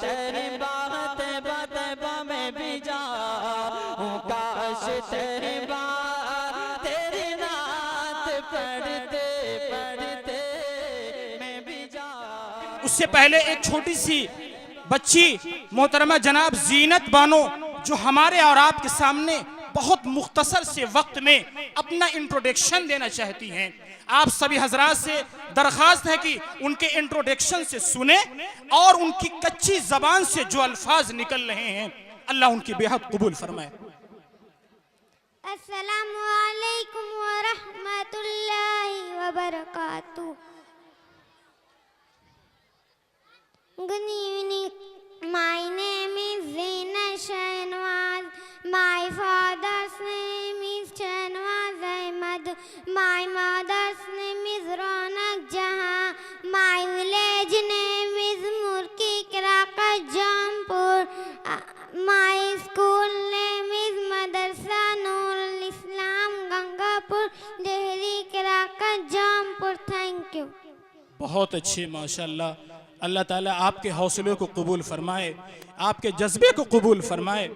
तेरी बात बतबा में भी जाऊं, काश तेरी बात तेरी नात पढ़ते पढ़ते मैं भी जाऊं। उससे पहले एक छोटी सी बच्ची मोहतरमा जनाब जीनत बानो जो हमारे और आपके सामने बहुत मुख्तसर से वक्त में अपना इंट्रोडक्शन देना चाहती हैं। आप सभी हजरात से दरख्वास्त है कि उनके इंट्रोडक्शन से सुने और उनकी कच्ची जबान से जो अल्फाज निकल रहे हैं अल्लाह उनकी बेहद कबूल फरमाए। अस्सलामु अलैकुम व रहमतुल्लाहि व बरकातुहू। Good evening. My name is Zina Shahnwaz. My father's name is Shahnwaz Ahmad. My mother's name is Ronak Jahan. My village name is Murki Kraka Jampur. My school name is Madrasa Noorul Islam Gangapur, Delhi Kraka Jampur. Thank you. बहुत अच्छे माशाल्लाह। अल्लाह ताला आपके हौसले को कबूल फरमाए, आपके जज्बे को कबूल फरमाए।